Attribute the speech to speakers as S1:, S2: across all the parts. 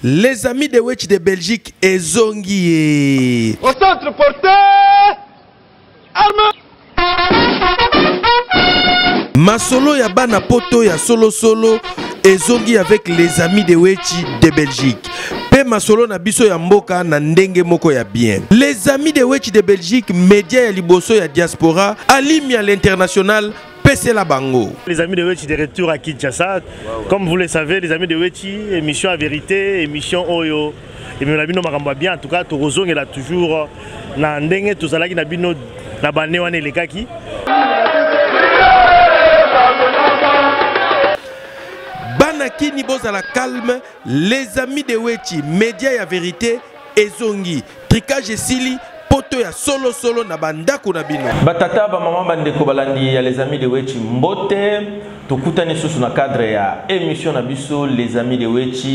S1: Les amis de Wetch de Belgique et Zongi.
S2: Au centre porté, arme.
S1: Masolo ya bana poto ya solo et Zongi avec les amis de Wetch de Belgique. Pe masolo na biso ya mboka na ndenge moko ya bien. Les amis de Wetch de Belgique, média ya liboso ya diaspora, alimi à l'international. La bango.
S3: Les amis de Wetch de retour à Kinshasa. Comme vous le savez, les amis de Wetch, émission à vérité, émission Oyo. Et même la bino maramba bien. En tout cas, Torozong est là toujours. Na ndenge tozalaki na bino na bane wane lekaki.
S1: Banaki ni bozala calme. Les amis de Wetch, média ya vérité et Zongi. Tricage et Sili. Poto ya solo na bandako na bino.
S4: Batata ba maman bandeko balandi ya les amis de Wetch mbote. Tokutani susu na cadre ya émission na biso les amis de Wetch.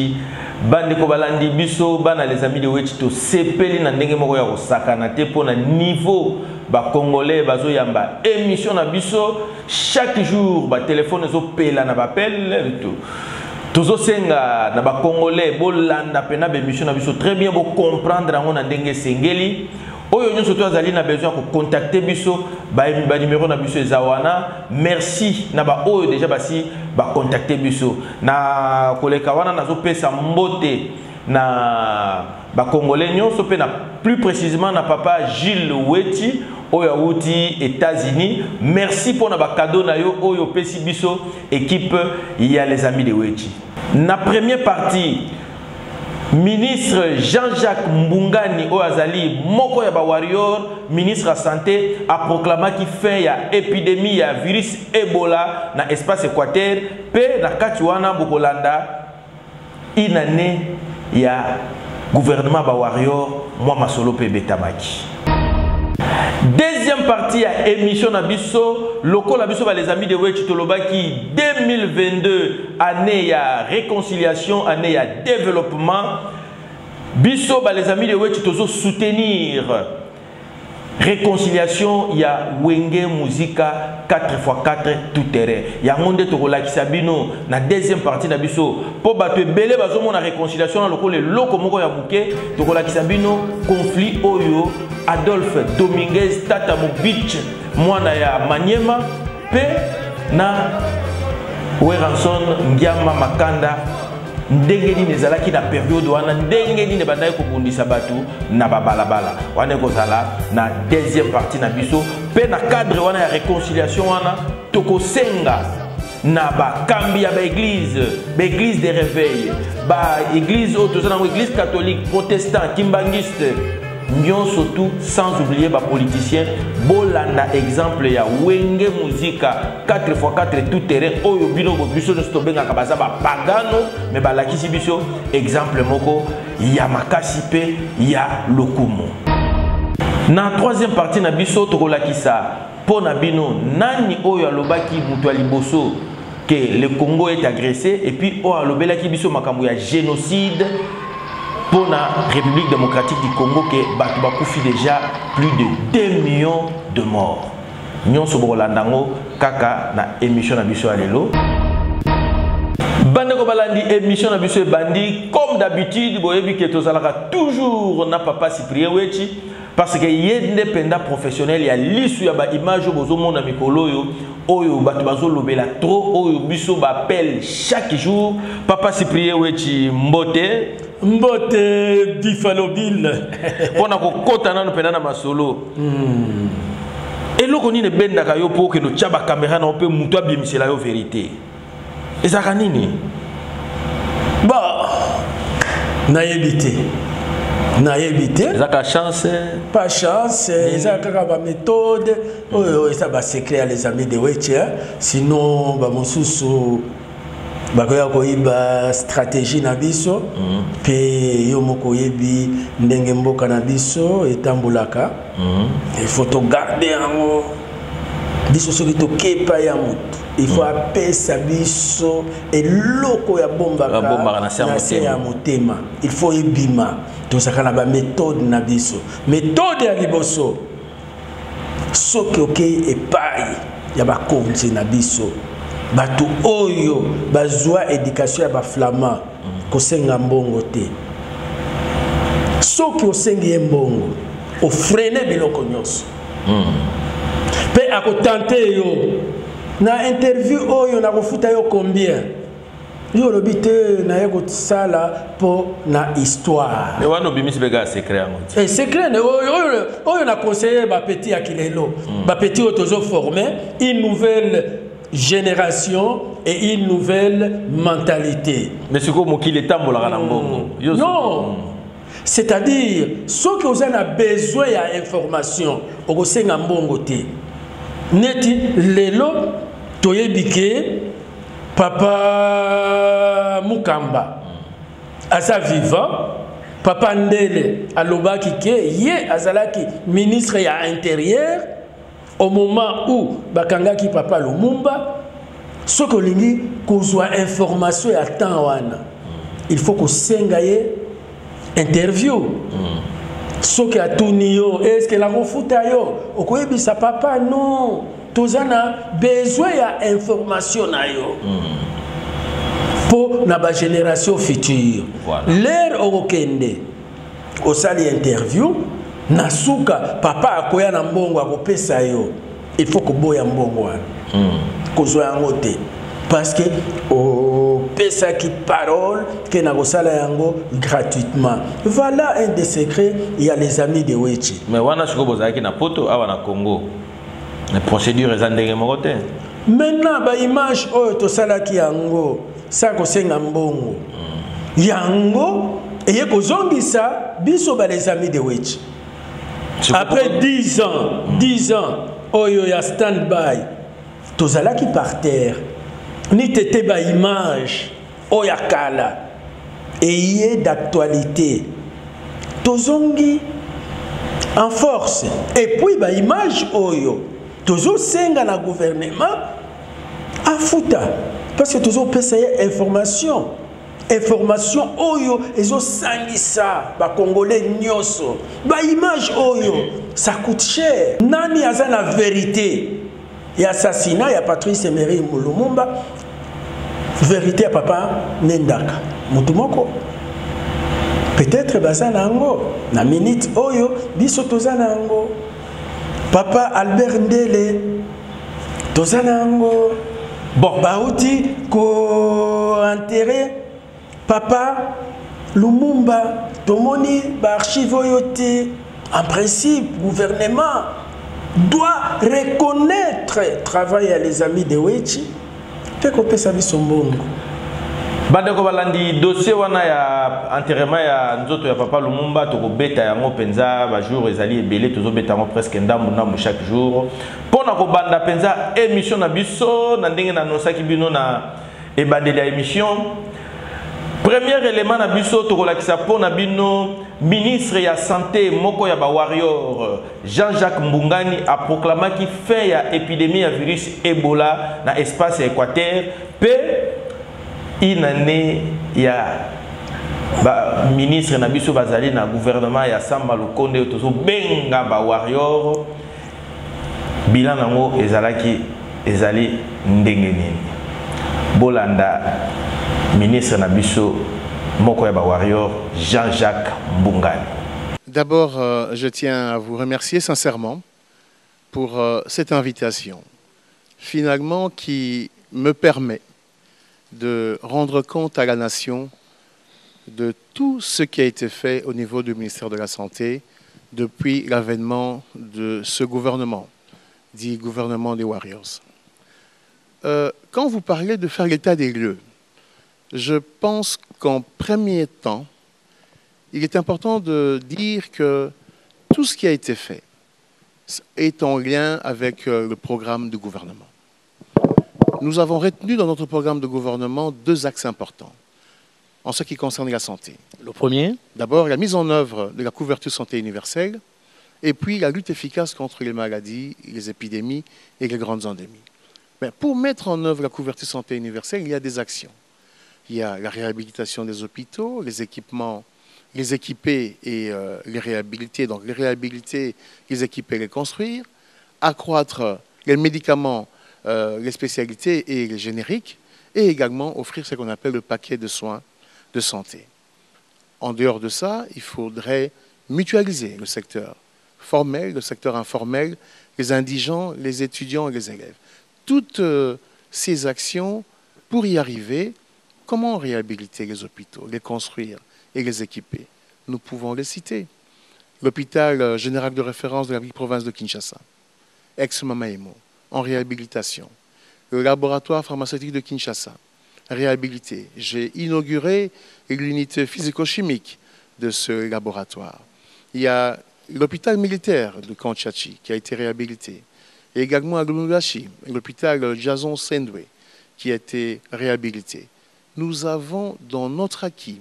S4: Bandeko balandi biso bana les amis de Wetch to sepeli na ndenge moko ya kosaka na te pona niveau ba congolais bazo yamba émission na biso chaque jour ba téléphone zo pela na ba appel tout. Tozo senga na ba congolais bolanda pena ba émission na biso très bien bo comprendre ngo na ndenge sengeli. Oyo nyonso to azali na besoin ko contacter biso ba numéro na biso ezawana. Merci na ba oyo déjà basi ba contacter biso na koleka wana nazo pesa mbote na ba congolais nyonso pe na plus précisément na papa Gilles Wetch oyo awuti États-Unis. Merci pour na ba cadeau na yo oyo pesi biso équipe ya les amis de Wetch. Na première partie ministre Jean-Jacques Mbungani Oazali moko ya ba warrior ministre de santé a proclamé qu'il fait ya épidémie ya virus Ebola na espace Équateur pe na katiwana bokolanda inane ya gouvernement ba warrior moi masolo pe betamaki. Deuxième partie ya émission na biso loko la biso ba les amis de Wetch tolobaki 2022 année ya réconciliation année ya développement biso ba les amis de Wetch tozo soutenir réconciliation ya Wenge Muzika 4x4 tout terrain ya monde tokolakisa bino na deuxième partie na biso po bato ebele bazomona réconciliation na lokole loko moko ya buke tokolakisa bino conflit oyo Adolphe Dominguez Tata Mobich mwana ya Manyema pe na Weranson Ngiama Makanda ndenge nini ezalaki na période wana ndenge nini bandai kobundisa batu na babalabala wana kozala na deuxième partie na biso pe na cadre wana ya réconciliation wana tokosenga na ba kambi ya ba église de réveil ba église autozana église catholique protestant kimbangiste Nyon surtout sans oublier les politiciens. Bolanda exemple ya Wenge Muzika 4x4 tout terrain. Oyo bino biso no stobenga kabaza ba pagano mais ba lakisi biso exemple moko ya makasi pe ya lokumu. Na troisième partie na biso tokolakisa pona bino nani oyo alobaki mutu aliboso que le Congo est agressé et puis oyo alobelaki biso makambo ya génocide pour la République démocratique du Congo que Batouba Koufi déjà plus de 2 millions de morts. Nyon Sobrolandango kaka na émission na biso alelo. Bandeko balandi émission na biso bandi comme d'habitude boyebi ke tozalaka toujours na papa Cyprien Wetch parce que yende penda professionnel ya lisu ya ba image bozo mona mikolo yo oyo bato bazo lobela trop oyo biso ba appel chaque jour papa Cyprien Wetch mbote
S5: Mbote Buffalo Bill.
S4: On a kokota nanu pena na masolo. Et loko ni ne benda ka yo po ke no tchaba caméra na pe muto abimisela yo vérité. Ezaka nini?
S5: Bah naïbité.
S4: Ezaka chance.
S5: Pas chance, ezaka ba méthode. Oh ça va secret les amis de Wetch. Sinon ba mosusu bakoya koyiba stratégie na biso pe yo moko yebi ndenge mboka na biso etambulaka il faut to garder en biso soki to kepa ya mutu il faut apesa biso eloko ya bombaka na ya motema il faut ebima to sakana ba méthode na biso méthode ya liboso soki okei epai ya ba konzi na biso Batu oyo bazwa éducation ya ba flamand kosenga mbongo te. Soki osengi ye mbongo, ofrene biloko nyonso. Pe akotante yo, na interview oyo na kofuta yo combien? Yo lobite na yeko sala po na histoire.
S4: Mais wana obimisi bega secret yango.
S5: Et secret ne oyo na conseiller ba petit akilelo, ba petit otozo former une nouvelle génération et une nouvelle mentalité.
S4: Mais c'est comme qui est tambola na mbongo.
S5: Non. C'est-à-dire ceux qui ont besoin d'information, au senga mbongo te. Neti lelo toyebike Papa Mukamba asa vivant, Papa Ndele alobaki ke ye azalaki ministre ya intérieur au moment où bakangaki Papa Lumumba. Ce que lingi kozwa information ya temps wana, il faut que senga ye interview. Ce qui a tourné, est-ce que la refuta yo okoyebisa papa non. Tozana besoin ya information na yo pour na ba génération future. L'air okende osali interview nasuka papa akoya na mbongo akopesa yo, il faut que boya mbongo kozwa yango te parce que pesa qui parole que na kosala yango gratuitement. Voilà un des secrets, il y a les amis de Wechi.
S4: Mais wana siko bozaki na poto awa na Congo. Les procédures ezandenge mokote.
S5: Maintenant ba image oyo to sala ki yango sa ko senga mbongo. Yango eye ko zongisa biso ba les amis de Wechi. Après 10 ans oyo ya stand by to sala ki par terre. Ni tete ba image oya kala et d'actualité tozongi en force et puis ba image oyo tozo senga na gouvernement afuta parce que tozo pesa information oyo ezo sangisa ba congolais nyoso ba image oyo ça coûte cher. Nani aza na vérité et assassinat ya Patrice Emery Lumumba, vérité à papa Nendaka mutumoko peut-être bazana ngo na minute oyo biso tozana ngo papa Albert Ndele tozana ngo bon bauti ko enterrer papa Lumumba tomoni ba archive oyote. En principe gouvernement doit reconnaître le travail à les amis de Wechi.
S4: Bandeko balandi dossier wana ya enterrement ya nzoto ya papa Lumumba to beta yango penza ba jour ezali ebele tozo beta ngo presque ndambu ndambu chaque jour pona ko banda penza émission na biso na ndenge na nosaki bino na ebandeli ya émission. Premier élément na biso to kolakisa pona bino ministre ya santé moko ya ba warrior Jean-Jacques Mbungani a proclamé qu'il fait ya épidémie ya virus Ebola na espace Équateur pe une année ya ba ministre na biso bazali na gouvernement ya Samba Lukonde tozo benga ba warrior bilan nango ezali ndenge nini bolanda ministre na biso moko ya ba warrior Jean-Jacques Mbungani.
S6: D'abord, je tiens à vous remercier sincèrement pour cette invitation, finalement qui me permet de rendre compte à la nation de tout ce qui a été fait au niveau du ministère de la Santé depuis l'avènement de ce gouvernement, dit gouvernement des Warriors. Quand vous parlez de faire l'état des lieux, je pense qu'en premier temps, il est important de dire que tout ce qui a été fait est en lien avec le programme du gouvernement. Nous avons retenu dans notre programme de gouvernement 2 axes importants en ce qui concerne la santé. Le premier, d'abord, la mise en œuvre de la couverture santé universelle et puis la lutte efficace contre les maladies, les épidémies et les grandes endémies. Mais pour mettre en œuvre la couverture santé universelle, il y a des actions. Il y a la réhabilitation des hôpitaux, les équipements, les équiper et les réhabiliter. Donc les réhabiliter, les équiper, les construire. Accroître les médicaments, les spécialités et les génériques. Et également offrir ce qu'on appelle le paquet de soins de santé. En dehors de ça, il faudrait mutualiser le secteur formel, le secteur informel, les indigents, les étudiants et les élèves. Toutes ces actions, pour y arriver, comment réhabiliter les hôpitaux, les construire et les équiper? Nous pouvons les citer. L'hôpital général de référence de la province de Kinshasa, ex-Mamaimo, en réhabilitation. Le laboratoire pharmaceutique de Kinshasa, réhabilité. J'ai inauguré l'unité physico-chimique de ce laboratoire. Il y a l'hôpital militaire de Kanchachi qui a été réhabilité. Et également à Lubumbashi, l'hôpital Jason Sendwe qui a été réhabilité. Nous avons dans notre acquis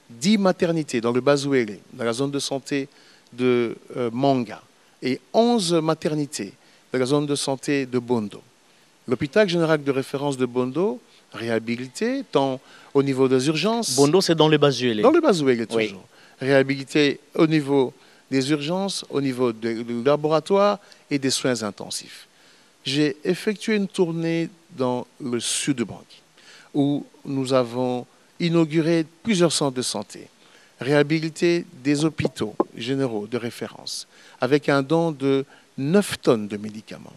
S6: 10 maternités dans le Bazouélé, dans la zone de santé de Manga, et 11 maternités dans la zone de santé de Bondo. L'hôpital général de référence de Bondo, réhabilité, tant au niveau des urgences...
S7: Bondo, c'est dans le Bazouélé.
S6: Dans le Bazouélé, toujours.
S7: Oui.
S6: Réhabilité au niveau des urgences, au niveau du laboratoire et des soins intensifs. J'ai effectué une tournée dans le sud de Bangui, où nous avons inauguré plusieurs centres de santé, réhabilité des hôpitaux généraux de référence, avec un don de 9 tonnes de médicaments.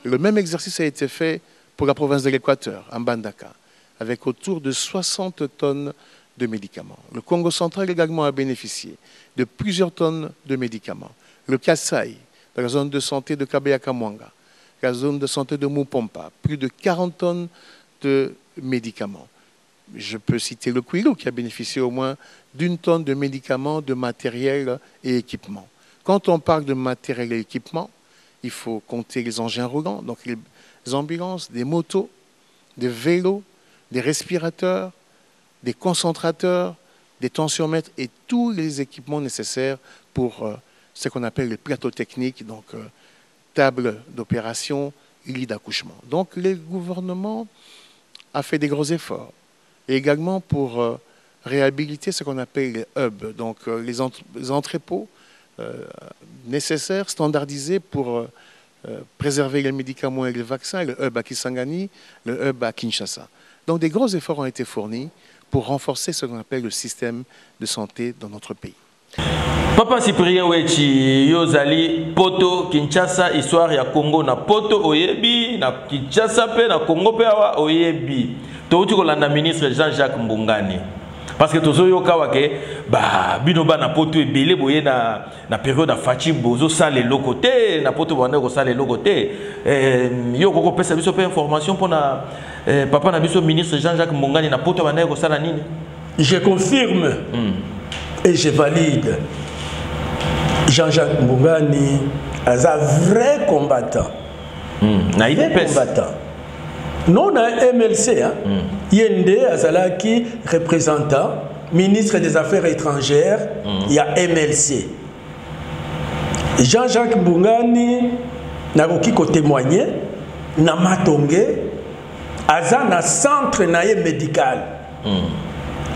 S6: Le même exercice a été fait pour la province de l'Équateur, à Mbandaka, avec autour de 60 tonnes de médicaments. Le Congo central également a bénéficié de plusieurs tonnes de médicaments. Le Kasaï, dans la zone de santé de Kabeya-Kamwanga, la zone de santé de Mupompa, plus de 40 tonnes de médicaments. Je peux citer le Kwilu qui a bénéficié au moins d'1 tonne de médicaments, de matériel et équipements. Quand on parle de matériel et équipement, il faut compter les engins roulants, donc les ambulances, des motos, des vélos, des respirateurs, des concentrateurs, des tensiomètres et tous les équipements nécessaires pour ce qu'on appelle les plateaux techniques, donc table d'opération, lit d'accouchement. Donc le gouvernement a fait des gros efforts. Et également pour réhabiliter ce qu'on appelle les hubs, donc les entrepôts nécessaires, standardisés pour préserver les médicaments et les vaccins, le hub à Kisangani, le hub à Kinshasa. Donc des gros efforts ont été fournis pour renforcer ce qu'on appelle le système de santé dans notre pays.
S4: Papa Cyprien Wechi, Yozali, Poto, Kinshasa, histoire ya Congo na Poto Oyebi, na Kinshasa pe na Congo pe awa Oyebi. Touti kolanda ministre Jean-Jacques Mbungani. Parce que tozo yoka wake ba binoba na Poto ebele boye na période fachi bozo sale lokote na Poto bande ko sale lokote. Yo koko pesa biso pe information pour na papa na biso ministre Jean-Jacques Mbungani na Poto bande ko sala nini?
S5: Je confirme et je valide. Jean-Jacques Mbungani est un vrai combattant.
S4: Vrai
S5: combattant. Non, na MLC, hein. Yende Azalaki, représentant, ministre des Affaires étrangères, il y a MLC. Jean-Jacques Mbungani n'a pas témoigné, n'a pas tongé, Azana centre médical.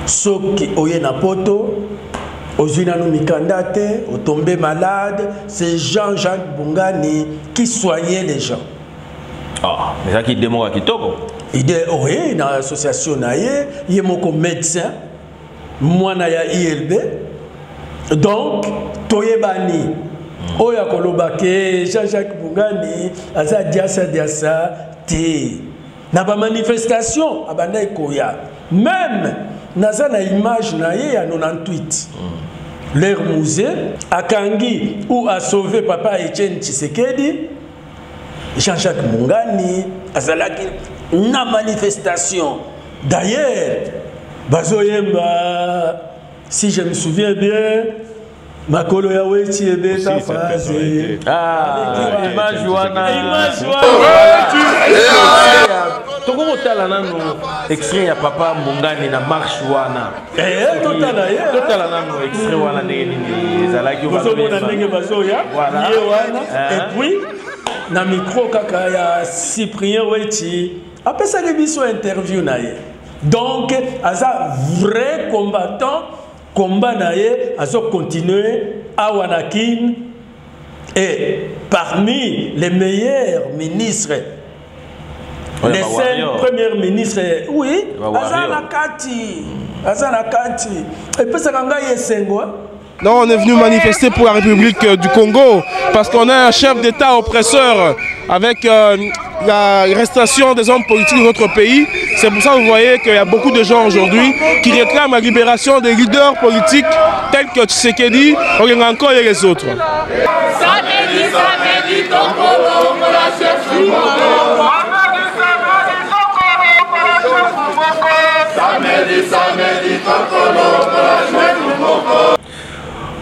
S5: Ceux qui ont na poto, aux Unano Mikandate, aux tombés malades, c'est Jean-Jacques Mbungani qui soignait les gens.
S4: Ah, mais ça qui démontre qui togo.
S5: Il dit oui, dans l'association naie, il y a mon médecin, moi na ILB. Donc, Toyebani, Oya Kolobake, Jean-Jacques Mbungani, Aza Diasa T. Na ba manifestation abanda koya. Même naza na image naie à 98. Leur musée à Kangi où a sauvé papa Etienne Tshisekedi. Jean-Jacques Mbungani azalaki na manifestation. D'ailleurs, Bazoyemba, si je me souviens bien, Makolo ya Wechi ebeta phase.
S4: Ah, image wana. Toko tala nanu extrait ya papa Mbungani na marche wana. Totala nanu extrait wana ndenge ezalaki
S5: bazomona ndenge bazoya. Et puis na micro kaka ya Cyprien Wechi apesa ke biso interview na ye. Donc aza vrai combattant, combat na ye azo continuer à Wanakin et parmi les meilleurs ministres les 5 premiers ministres, oui, Azana Kati. Et puis ça
S7: Non, on est venu manifester pour la République du Congo parce qu'on a un chef d'État oppresseur avec l'arrestation des hommes politiques de notre pays. C'est pour ça que vous voyez qu'il y a beaucoup de gens aujourd'hui qui réclament la libération des leaders politiques tels que Tshisekedi, Ogenganko et les autres.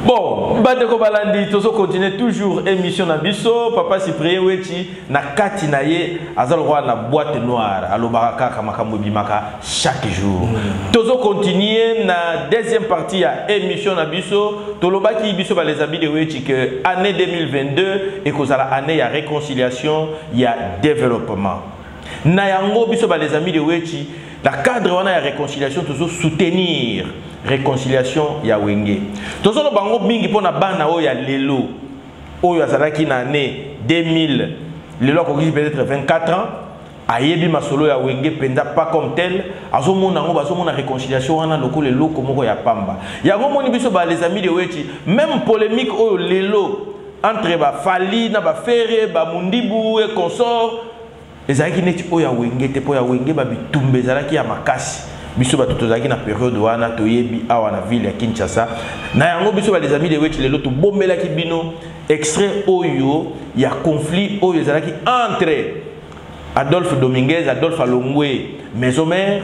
S4: Bon, Bandeko Balandi, tozo continue toujours émission na biso. Papa Cyprien Wechi na kati na ye azalwa na boîte noire alobaka kamakambo bimaka chaque jour. Tozo continue na deuxième partie ya émission na biso. Tolobaki biso ba les amis de Wechi que année 2022 et kozala année ya réconciliation, ya développement. Na yango biso ba les amis de Wechi, la cadre wana ya réconciliation tozo soutenir réconciliation ya wenge. Tozo no bango mingi pona bana o ya lelo. Oyo azalaki na année 2000. Lelo ko peut-être 24 ans. Ayebi masolo ya wenge penda pas comme tel. Azomona ngo bazomona réconciliation wana loko lelo komoko ya pamba. Ya ngo moni biso ba les amis de Wechi, même polémique oyo lelo entre ba Fali na ba Ferre ba Mundibu et consort. Ezalaki neti oyo ya wenge te po ya wenge ba bitumbe ezalaki ya makasi. Biso ba tozaki na période wana toyebi awa na ville ya Kinshasa na yango biso ba les amis de Wechi lelo to bombelaki bino extrait oyo ya conflit oyo ezalaki entre Adolphe Dominguez, Adolphe Alongwe, maison mère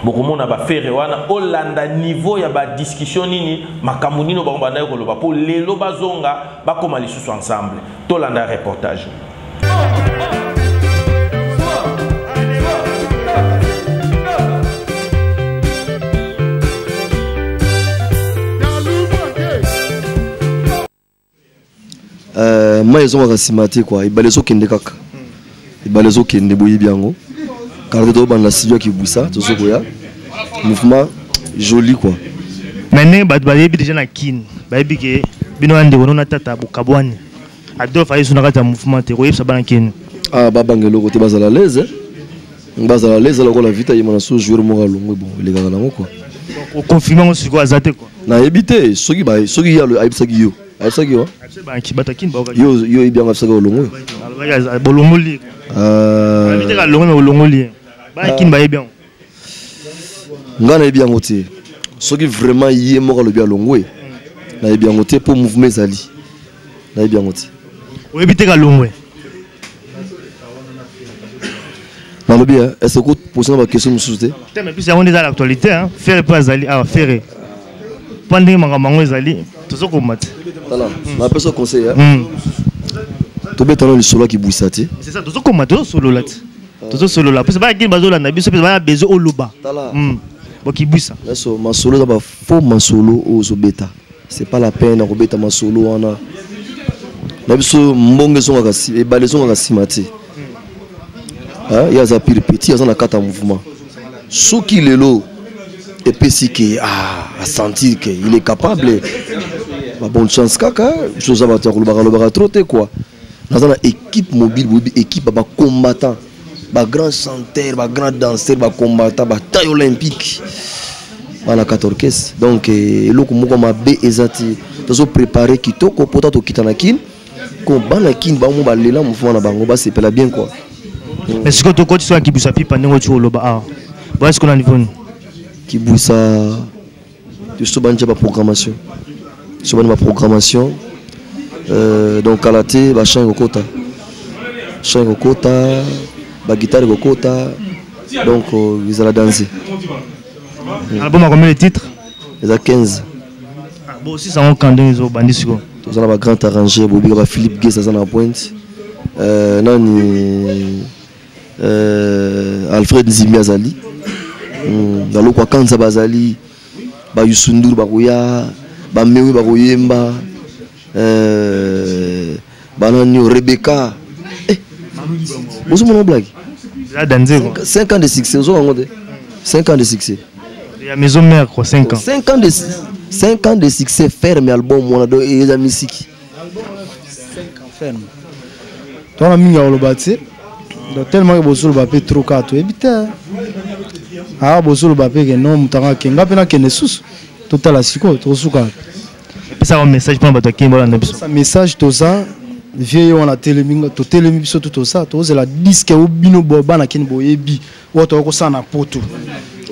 S4: bokomona ba Ferre wana olanda niveau ya ba discussion nini makambo nino ba banda ko loba po lelo bazonga ba koma lisusu ensemble to landa reportage.
S8: Moi ils ont rasimate quoi ils balazo kende kaka ils balazo kende boyi biango car de dans la studio qui boussa tout ce qu'il y a mouvement joli quoi
S3: maintenant ba yebi déjà na kin ba yebi ke bino ande wona tata bukabwani Adolphe ayi suna kata mouvement te koyebsa bana kin
S8: ah ba bangelo côté bazala à l'aise la ko la vita yima na so joueur mo galongo bon les gars na quoi
S3: ko confirmer on siko azate quoi
S8: na yebite soki ya le ayibsaki yo ayibsaki yo yo bien ayibsaki olongo
S3: bolongo li ayibite ka longo olongo li ba kin ba bien
S8: ngana yebi yango te soki vraiment yé moko le bien longo na yebi yango te pour mouvement ezali na yebi yango te
S3: oyebite ka longo
S8: na lobi est-ce que poser ma question mosusu te
S3: mais puis c'est on est dans l'actualité hein faire pas azali ah faire pendant makambo ezali tozo komata
S8: voilà na personne conseil to betano le solo qui bouissati
S3: c'est ça tozo komata solo là tozo solo là parce que ba kin bazola na biso ba bezo oloba bo ki bouissa
S8: so ma solo ça ba faux ma solo au beta c'est pas la peine ko beta ma solo wana na biso mbonge so ngaka e balezo ngaka simati il y a za pire petit ça na kata mouvement soki lelo et puis si que a senti qu'il est capable bonne chance kaka chose va te rouler trop quoi dans une équipe mobile équipe ba combattant ba grand chanteur ba grand danseur ba combattant ba taille olympique bana 14 donc eloko moko mabe ezati tozo préparer kitoko pota to kitana kin ko bana kin ba mo ba lela mouvement na bango ba sepela bien quoi
S3: est-ce que to coach soit qui busa pipa ndenge tu oloba ah voilà ce qu'on a niveau
S8: qui boussa de ce banque de programmation sur ma programmation donc kalaté ba chant kokota ba guitare kokota donc ils allaient danser
S3: album a combien de titres
S8: ils a 15
S3: bon aussi ça on candé ils ont bandi siko
S8: tous on a grand arrangé bobi ba Philippe Gué ça en pointe nani Alfred Nzimbi Azali dans le quoi Kanza Bazali ba Yusundur bakoya ba Mewe bakoyemba bananyo Rebecca vous mon blague
S3: là danser
S8: 5 ans de succès vous avez 5 ans de succès
S3: il y a maison mère quoi 5 ans
S8: 5 ans de succès ferme album mon ado et les musique
S9: album 5 ans ferme toi la minga olobati Donc tellement que bosolo bapé trop kato ebita. Ah bosolo bapé que non mutanga kenga pena kenesus. Total asiko to suka.
S3: Ça un message pour bato kimbola na biso.
S9: Ça message to ça vieux on a téléminga to télémi biso tout ça to la disque au bino boba na ken boyebi. O to ko sana poto.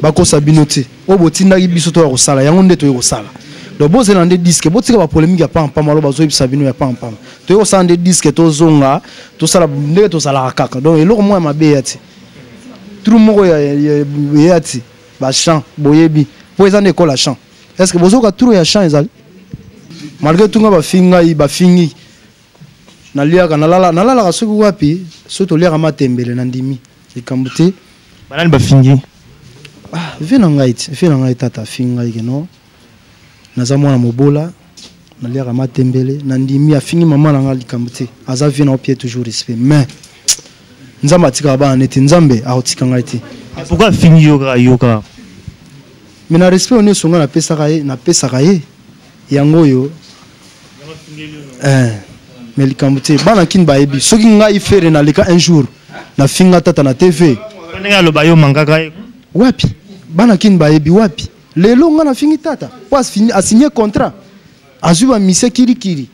S9: Bako sabino te. O botinda biso to ko sala yango nde to ko sala. Donc bos elande disque botika ba polémique ya pam malo bazo ibisa bino ya pam to yo sande disque to zonga to sala ndenge to sala kaka donc eloko mo ya mabe yati tout moko ya yati ba chant boyebi po ezande école à chant est-ce que bozo ka trou ya chant ezali malgré tout nga ba fingi na liaka nalala ka soki wapi so to liaka matembele na ndimi ikambuti
S3: banani ba fingi
S9: vena ngai tata finga ikeno naza mwana mobola naliaka matembele na ndimi afingi mama nanga likambo te aza vie na opie toujours respect mais nzambe atikaka bana neti nzambe akotika ngai te
S3: pourquoi afingi yoka
S9: mais na respect oni songa napesaka ye yango oyo mais likambo te bana kini bayebi soki ngai fere naleka un jour nafinga tata na tv
S3: ndenge aloba yo mangaka
S9: wapi bana kini bayebi wapi lelo nga na fingi tata po a signé contrat azuba mise kirikiri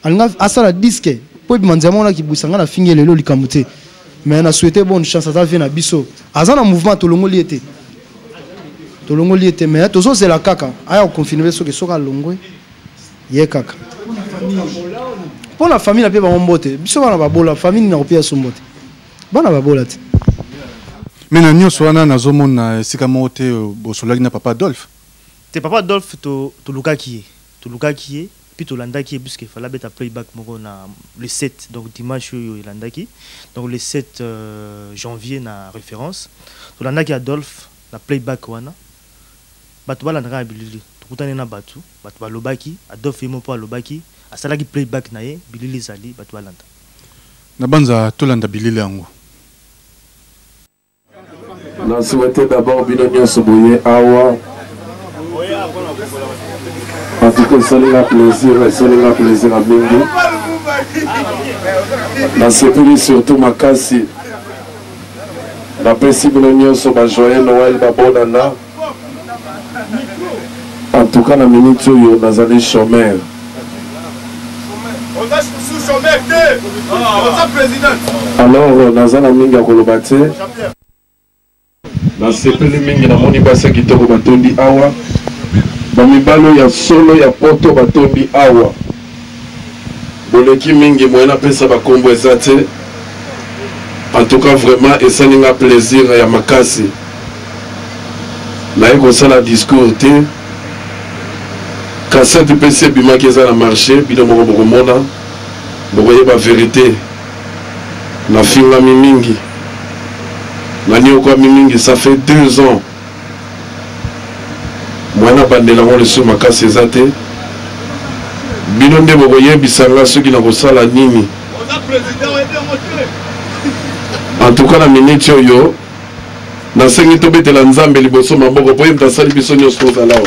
S9: alinga asala disque po bi manzama na kibwisa nga na fingi lelo likambo te mais na souhaiter bonne chance ata vie na biso aza na mouvement tolongoli ete mais tozo zela kaka aya confirmer soki soka longwe ye kaka pour la famille na pe ba mbote biso bana babola famille na kopia sombote bana babola te.
S10: Mais nous sommes dans zone esika moko te bosolaki na papa Adolphe.
S3: Te papa Adolphe to luka qui est puis to landaki puisque fallait beta playback moko na le 7 donc dimanche yo landaki donc le 7 janvier na référence to landaki Adolphe na playback wana batu balandaka bilili tukutane na batu balobaki Adolphe yemo po alobaki asalaki playback na ye bilili zali batu balanda
S10: na banza to landa bilili yango.
S11: On souhaitait d'abord Binonio Soboye Awa. En tout cas, c'est un plaisir à Bingo. Dans ce pays, surtout Makasi. La paix Binonio Soba Joël Noël Babonana. En tout cas, la minute où on a allé chômeur.
S2: On a sous chômeur, on a président.
S11: Alors, on a allé Minga Kolobate. Na sepeli mingi na moni basa kitoko batondi awa bamibalo ya solo ya poto batondi awa boleki mingi moyena pesa bakombo ezate en tout cas vraiment esalinga plaisir ya makasi naye kosala discours te kasete pesi ebimaki eza na marché bino moko bokomona bokoyeba vérité na fingami mingi Nani okwa mingi, ça fait 2 ans. Moi na bandela mo le sou makasi ezate. Bino nde bokoye bisanga soki na kosala nini. En tout cas la minute yo na sengi to betela nzambe liboso maboko po yemta sali biso nyos ko zalao.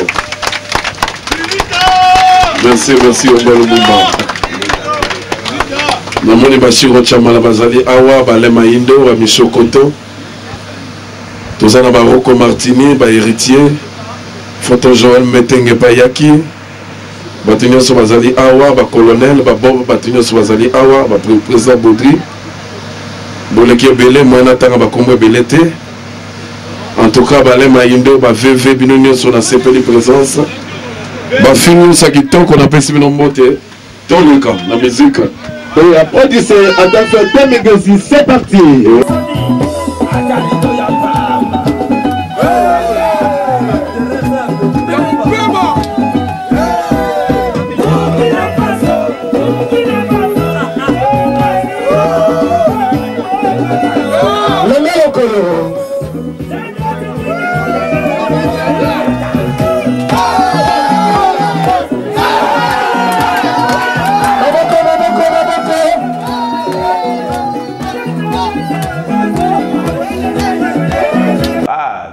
S11: Merci Ombalo Mumba. Namoni Bashiro Chamala bazali awa balema indo wa Mishokoto. Tous en Baroko Martini, héritier, Photo Joël Metenge Payaki, Batunio Sobazali Awa, colonel, Bob Batunio Sobazali Awa, président Baudry, Boleki Belé, Moana Tanga Bakombo Belete. En tout cas, Balema Indo, VV Binunio sur la CPL présence. Bafinu Sakito, qu'on appelle Simon Mote, dans le camp, la musique.
S2: Et après, c'est à faire 2006, c'est parti.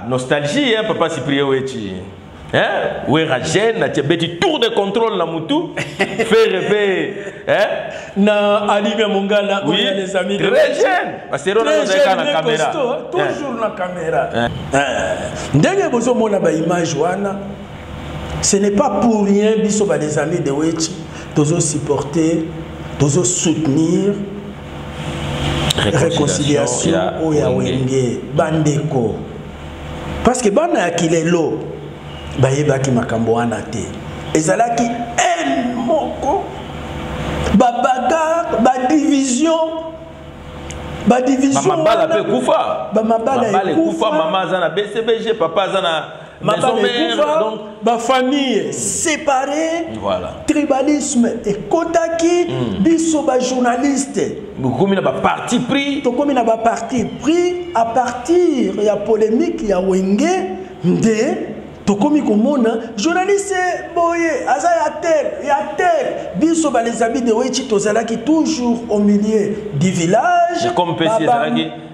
S4: Nostalgie, hein, papa Cyprien Wechi. Ouera jeune, tu beti tour de contrôle na mutu, faire rêver,
S5: na Alibia Mongala,
S4: oui,
S5: les amis
S4: très jeune, parce que on a la caméra,
S5: toujours la caméra. Ndenge bozo mona ba image wana, ce n'est pas pour rien biso ba les amis de Wechi, tozo supporter, tozo soutenir réconciliation oya wenge bandeko. Parce que bana yakilelo bayebaki makambo wana te ezalaki en moko babaga badivision
S4: mabala pe kufa
S5: mabala
S4: kufa mama zana BCBG papa zana maison mère donc
S5: ba famille séparée
S4: voilà
S5: tribalisme et kotaki biso ba journaliste
S4: comme na ba parti pris
S5: to comme na ba parti pris à partir ya polémique ya wenge nde tokomi komona journaliste boye aza ya tel biso ba les amis de Wechi tozalaki toujours au milieu du village
S4: comme PC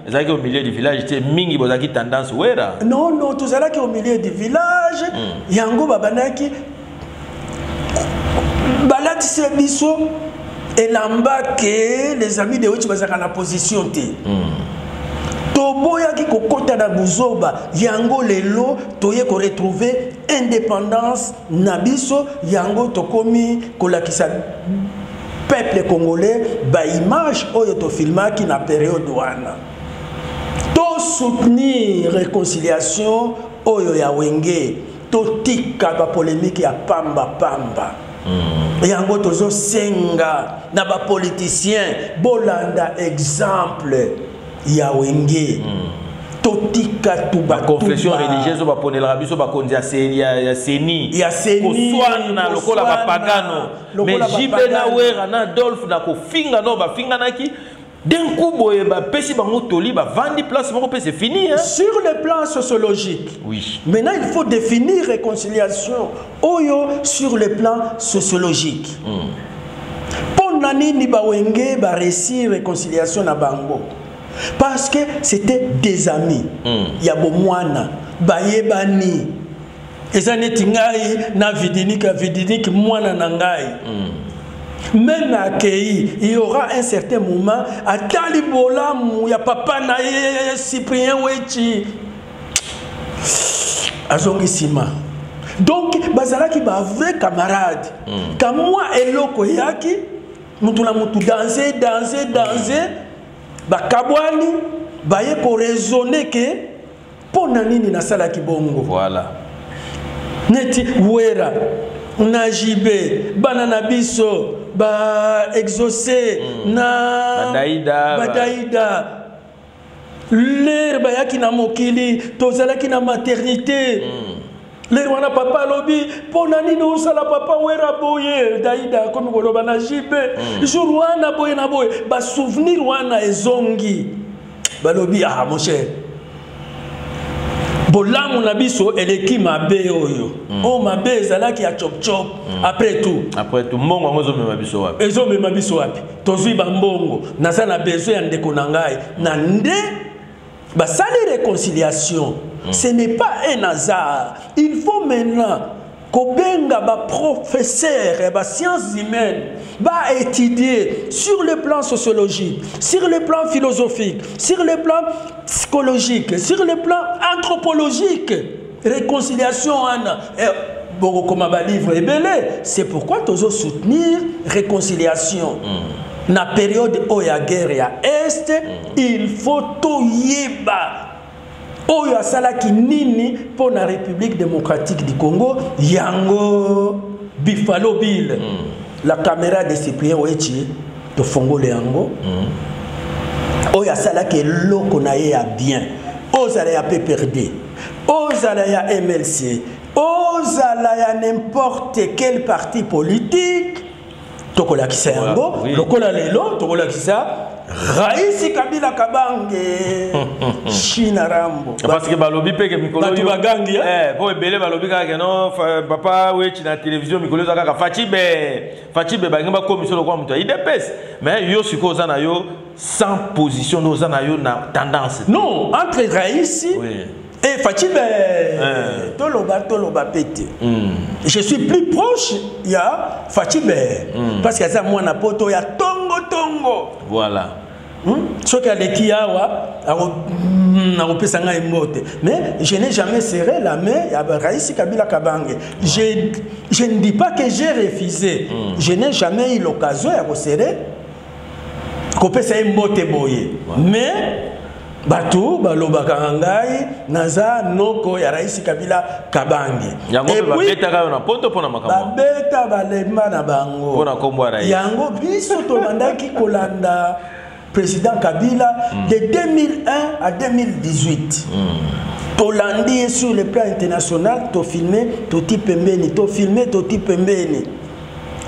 S4: ezalaki au milieu du village te mingi bozaki tendance wera
S5: non tozalaki au milieu du village yango babanaki balatise biso elamba ke les amis de Wechi bazaka na position te toboya ki kokota na buzoba yango lelo toye ko retrouver indépendance na biso yango tokomi kolakisa peuple congolais ba image oyo to filmaki na période wana to soutenir réconciliation oyo ya wenge to tika ba polémique ya pamba yango tozo senga na ba politiciens bolanda exemple ya wenge totika tuba
S4: confession religieuse ba ponela biso ba konzi ya seni koswana lokola ba pagano mais jibena wera na Adolphe na kofinga no ba finga naki d'un coup boye ba pesi bango toli ba vandi place moko pe c'est fini
S5: sur le plan sociologique.
S4: Oui,
S5: maintenant il faut définir réconciliation oyo sur le plan sociologique. Pona nini ba wenge ba réussir réconciliation na bango parce que c'était des amis. Ya bomwana bayebani ezaneti ngai na vidinik mwana na ngai. Même à Kei, il y aura un certain moment à Talibola, il y a papa na Cyprien Wechi Azongisima. Donc bazala ki ba vrai camarade. Comme moi et loko yaki, mutuna mutu danser ba kabwani ba ye ko raisonner que pona nini na sala ki bongo.
S4: Voilà.
S5: Neti wera najibe banana biso ba exaucé na badaïda l'air bayaki na mokili tozalaki na maternité l'air wana papa lobi pona nini osala papa wera boye daïda comme koloba na jibe jour wana boye na boye ba souvenir wana ezongi balobi ah mon cher bolamu na biso eleki mabe oyo o mabe ezalaki ya chop chop après tout
S4: mbongo ngozo mema biso wapi
S5: ezo mema biso wapi tozwi ba mbongo naza na besoin ya ndeko na ngai na nde basali réconciliation. Ce n'est pas un hasard. Il faut maintenant kobenga ba professeur et ba sciences humaines va étudier sur le plan sociologique, sur le plan philosophique, sur le plan psychologique, sur le plan anthropologique. Réconciliation comme livre est belé. C'est pourquoi tu dois soutenir réconciliation. Na période où il y a guerre à Est, il faut tout yeba. Oyo asalaki nini pour la République démocratique du Congo yango Buffalo Bill la caméra de Cyprien Wechi to fongole yango oyo asalaki loko na ye ya bien ozala ya PPRD ozala ya MLC ozala ya n'importe quel parti politique tokolakisa yango lokola lelo tokolakisa Raisi Kabila Kabange China Rambo
S4: parce que balobi peke mikolo yo
S5: bagangi
S4: po ebele balobi kaka no papa Wechi na télévision mikolo za kaka Fachibe bangeba commission kwa mtu IDPS mais yo siko za na yo sans position no za na yo na tendance
S5: non entre Raisi Et Fatibé, Toloba Pété. Je suis plus proche, il y a Fatibé. Parce qu'il y a moi, il y a Tongo.
S4: Voilà.
S5: Ce qu'il y a les Kiawa, mais je n'ai jamais serré la main à Raïsi Kabila Kabange. Je ne dis pas que j'ai refusé. Je n'ai jamais eu l'occasion de serrer. Mais Batou, Balobaka Ngai, Naza, Noko, Raïsi Kabila Kabange.
S4: Et puis,
S5: Babeta Balema na bango. Yango biso to bandaki kolanda président Kabila de 2001 à 2018. Polandi sur le plan international, to filmé, to type mbeni, to filmé, to type mbeni.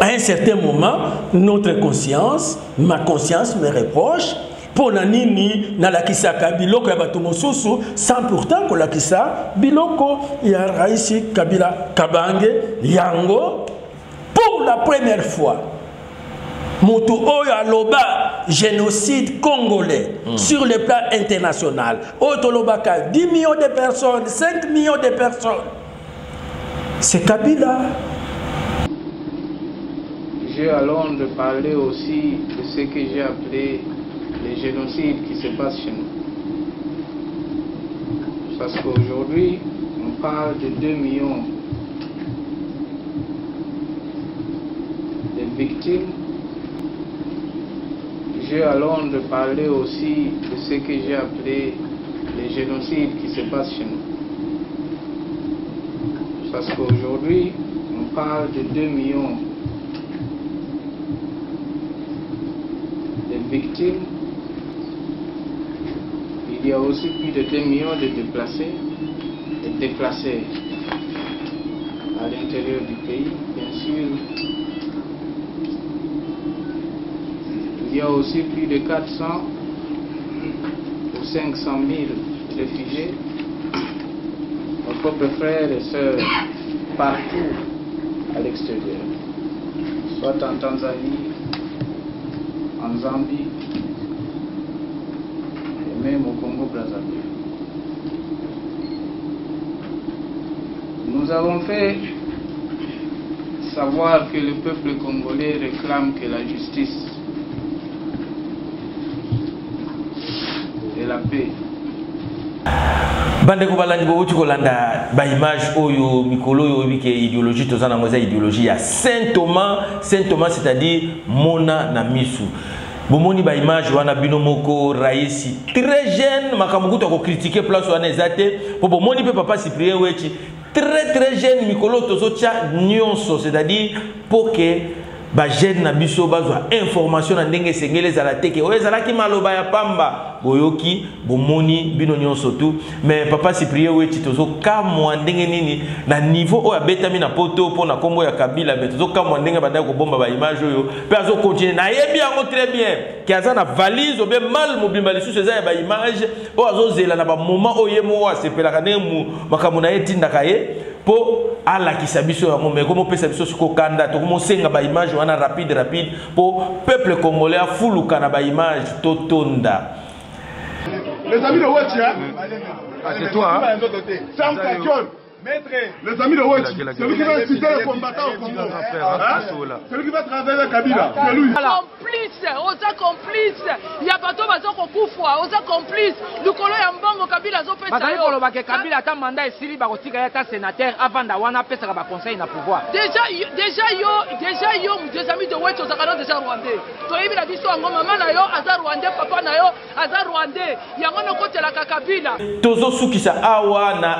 S5: À un certain moment, notre conscience, ma conscience me reproche pour nanini na lakisaka biloko ya bato mosusu sans pourtant ko lakisa biloko ya Raïsi Kabila Kabange yango pour la première fois. Moto oyo aloba génocide congolais sur le plan international. Otolobaka 10 millions de personnes, 5 millions de personnes. C'est Kabila.
S12: J'ai alors de parler aussi de ce que j'ai appelé les génocides qui se passent chez nous. Parce qu'aujourd'hui, on parle de 2 millions de victimes. J'ai alors de parler aussi de ce que j'ai appelé les génocides qui se passent chez nous. Parce qu'aujourd'hui, on parle de 2 millions de victimes. Il y a aussi plus de 2 millions de déplacés et déplacés à l'intérieur du pays, bien sûr. Il y a aussi plus de 400 ou 500 000 réfugiés, nos propres frères et sœurs, partout à l'extérieur, soit en Tanzanie, en Zambie, et même au Congo-Brazzaville. Nous avons fait savoir que le peuple congolais réclame que la justice et la paix.
S4: Bandeko balandi bouti kolanda ba image oyo mikolo yo bike idéologie tozana ngoza idéologie ya Saint Thomas c'est-à-dire mona na misu. Bomoni ba image wana bino moko Raïsi très jeune makamukuto ko critiquer place wana ezate po bomoni pe papa Cyprien Wechi très jeune mikolo tozotia nyonso c'est-à-dire pour que ba jeune na biso bazwa information na ndenge sengele za la teke oyezala ki maloba ya pamba boyoki bomoni bino nyonso tu mais papa Cyprien Wechi tozo kamwa ndenge nini na niveau oya betami na poto pona kombo ya Kabila mais tozo kamwa ndenge banda ko bomba ba image oyo pe azo continuer na yebi yango très bien ki aza na valise obe mal mobimba lisu seza ya ba image o azo zela na ba moment oyemo wa sepela ka ndenge makamuna etinda kaye po ala kisabiso ya momé comme pesa biso siko kanda to comme senga ba image wana rapide po peuple congolais a fuluka na ba image totonda.
S13: Les amis de Wechi, c'est toi, hein? Maître, les amis de Wechi, celui qui va inciter les combattants au Congo, celui qui va travailler avec Kabila, c'est lui.
S14: Complice, oza complice, il y a bateau bazo kokufwa, oza complice, lukolo ya mbongo Kabila zo pesa yo. Bazali koloba ke Kabila ata mandat esili ba kotika ya ta sénateur avant da wana pesa ba conseil na pouvoir. Déjà yo, des amis de Wechi oza kana déjà rwandais. To yebi na biso ngo mama na yo aza rwandais, papa na yo aza rwandais. Yango no kotela ka Kabila. Tozo sukisa awa na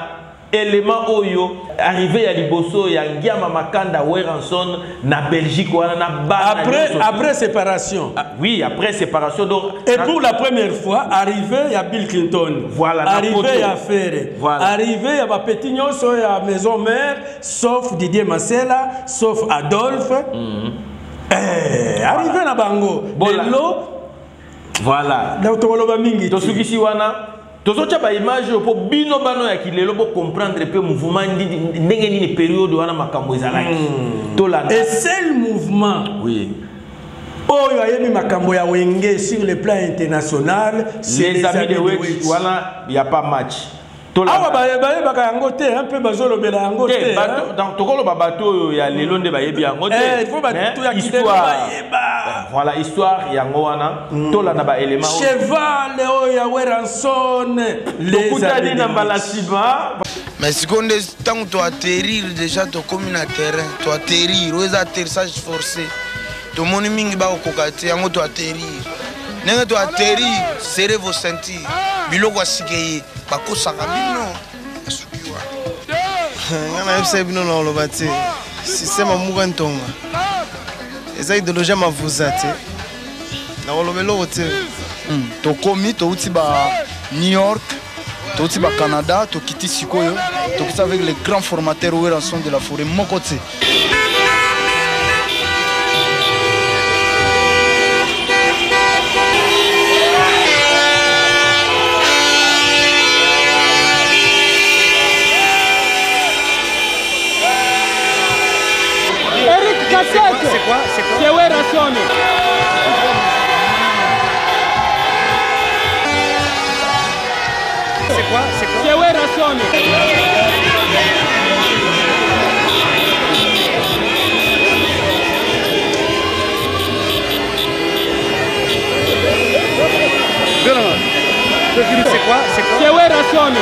S14: élément oyo arrivé à liboso ya Ngiama Makanda Weranson na Belgique wana na bana
S5: après séparation.
S4: Oui, après séparation donc
S5: et pour la première fois arrivé à Bill Clinton. Voilà, arrivé à Ferre. Voilà. Arrivé à ma petit nyonso ya maison mère sauf Didier Masela, sauf Adolphe. Arrivé na bango. Lelo
S4: voilà.
S5: Donc toloba mingi.
S4: To sukisi wana tozotia ba image po bino bano ya kilelo po comprendre pe mouvement ndenge nini période wana makambo ezalaki tolanda
S5: et seul mouvement
S4: oui
S5: oyo ayemi makambo ya wenge sur le plan international
S4: c'est les amis de Wechi wana y a pas match
S5: awa bayebaka yango te un peu bazolobela yango te
S4: donc tokoloba bato ya lelo nde bayebi yango te voilà histoire yango wana tolanda baélément
S5: cheval oyo ya Weranson
S4: tokutani na mbala nsima.
S15: Mais sikoyo nde ntango toatterrir déjà tokomi na terrain toatterrir oyo eza atterrissage forcé tomoni mingi bakokoka te yango toatterrir ndenge toatterrir serrez vos ceintures biloko asike ye bakosaka bino basuki wana nga nayebisa bino na oloba te systeme amuka ntonga eza idéologie mavuza te na oloba eloko te
S9: tokomi touti ba New York touti ba Canada tokiti sikoyo tokiti avec les grands formateurs Weranson de la forêt moko te.
S14: C'est quoi? C'est Weranson. C'est quoi? C'est Weranson. C'est quoi? C'est Weranson.